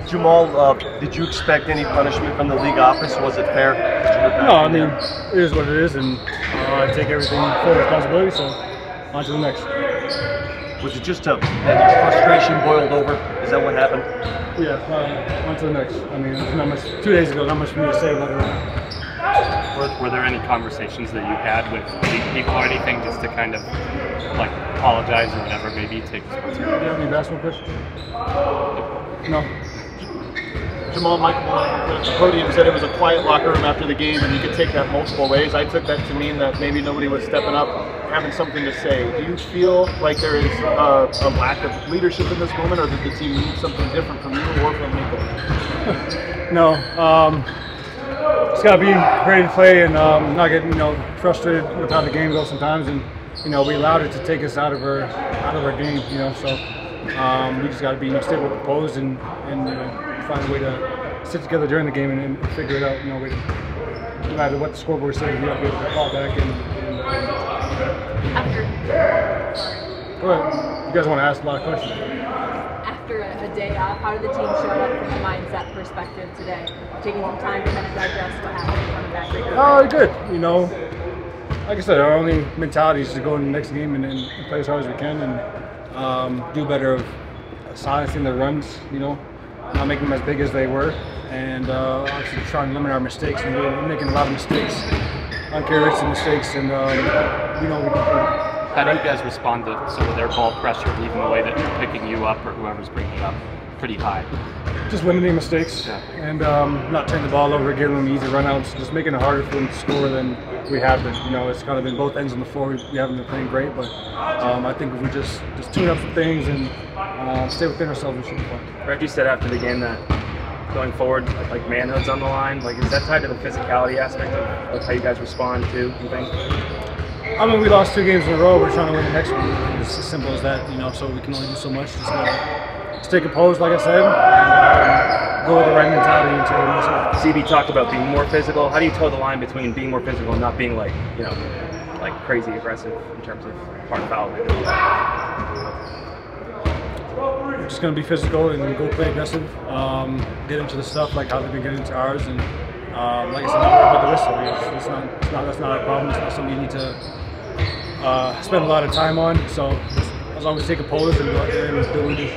Jamal, did you expect any punishment from the league office? Was it fair? No, I mean, it is what it is, and I take everything full responsibility, so on to the next. Was it just that your frustration boiled over? Is that what happened? Yeah, on to the next. I mean, there's not much, 2 days ago, not much for me to say about it. Were there any conversations that you had with people or anything just to kind of like apologize or whatever, maybe take responsibility? Do you have any basketball questions? No. Jamal, Michael at the podium said it was a quiet locker room after the game, and you could take that multiple ways. I took that to mean that maybe nobody was stepping up, having something to say. Do you feel like there is a lack of leadership in this moment, or that the team needs something different from you or from Nico? No. Just gotta be ready to play and not get frustrated with how the game goes sometimes, and we allowed it to take us out of our game. So we just gotta be stable, composed, and find a way to sit together during the game and figure it out. No matter what the scoreboard says, we have to be able to call back Go ahead. You guys want to ask a lot of questions. After a day off, how did the team show up from a mindset perspective today? Taking some time to kind of digest what happened coming back. Good. Like I said, our only mentality is to go in the next game and play as hard as we can and do better of silencing the runs, not making them as big as they were, and obviously trying to limit our mistakes. And we're making a lot of mistakes, uncharacteristic mistakes, and we know we can. How do you guys respond to some of their ball pressure, even the way that they're picking you up or whoever's bringing you up pretty high? Just limiting mistakes and not turning the ball over, giving them easy runouts, just making it harder for them to score than we have been. It's kind of been both ends on the floor. We haven't been playing great, but I think if we just tune up some things and stay within ourselves, we should be fine. Reggie said after the game that going forward, like manhood's on the line. Like, is that tied to the physicality aspect of how you guys respond to things? I mean, we lost 2 games in a row. We're trying to win the next one. It's as simple as that, so we can only do so much. Just stay composed, like I said, and go with the right mentality until we miss it. CB talked about being more physical. How do you toe the line between being more physical and not being like crazy aggressive in terms of hard fouling? We're just going to be physical and go play aggressive, get into the stuff like how they've been getting into ours, and like I said, not worry about the whistle. That's not a problem. It's not something you need to spend a lot of time on. So as long as we stay composed and go out there and do what we do.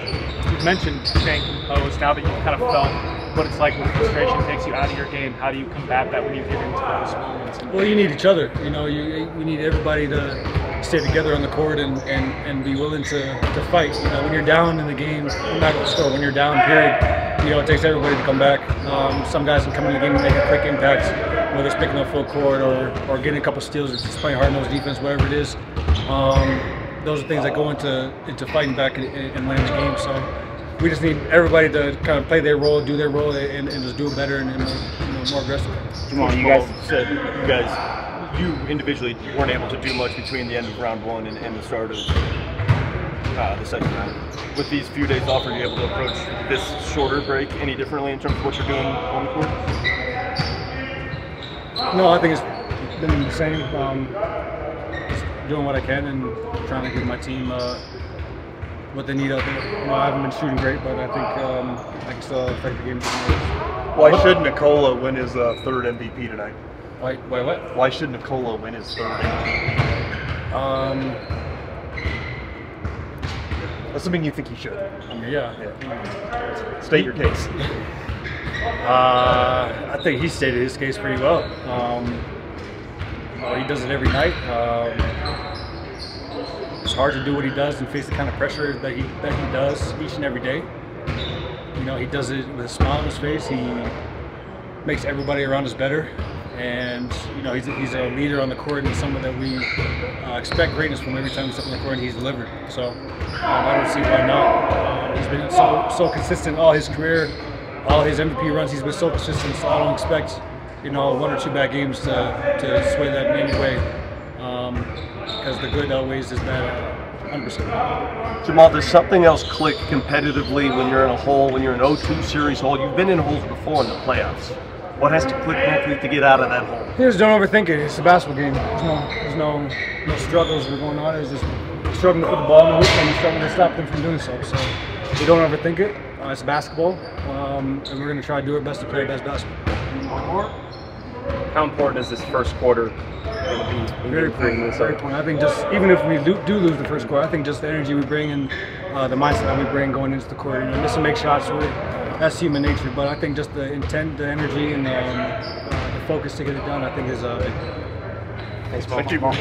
You've mentioned staying composed. Now that you've kind of felt what it's like when frustration takes you out of your game, how do you combat that when you get into those moments? Well, you need each other. You need everybody to stay together on the court and be willing to fight. When you're down in the game, no matter the score, when you're down, period, it takes everybody to come back. Some guys can come in the game and make a quick impact, whether it's picking up full court or getting a couple steals or just playing hard-nosed defense, whatever it is. Those are things that go into fighting back and winning the game. So we just need everybody to kind of play their role, do their role, and just do it better and more aggressive. Jamal, you guys said you individually weren't able to do much between the end of round 1 and the start of the second round. With these few days off, are you able to approach this shorter break any differently in terms of what you're doing on the court? No, I think it's been the same. Just doing what I can and trying to give my team what they need out there. I haven't been shooting great, but I think I can still affect the game. Why should Nikola win his 3rd MVP tonight? Why what? Why should Nikola win his 3rd MVP? That's something you think he should. Yeah. State your case. I think he stated his case pretty well. He does it every night. It's hard to do what he does and face the kind of pressure that he does each and every day. He does it with a smile on his face. He makes everybody around us better, and he's a leader on the court and someone that we expect greatness from every time we step on the court, and he's delivered. So I don't see why not. He's been so consistent all his career, all his MVP runs. He's been so consistent. So I don't expect 1 or 2 bad games to sway that in any way, because the good outweighs his bad. 100%. Jamal, does something else click competitively when you're in a hole, when you're in an 0-2 series hole? You've been in holes before in the playoffs. What has to click mentally to get out of that hole? You just don't overthink it. It's a basketball game. There's no struggles that are going on. It's just struggling to put the ball in the hoop and struggling to stop them from doing so. So you don't overthink it. it's basketball, and we're going to try to do our best to play our best basketball. How important is this first quarter going to be? Very important. Very important. I think just even if we do lose the first quarter, I think just the energy we bring and the mindset that we bring going into the court, just to make shots, that's human nature. But I think just the intent, the energy, and the focus to get it done, I think is big. Thanks, Jamal.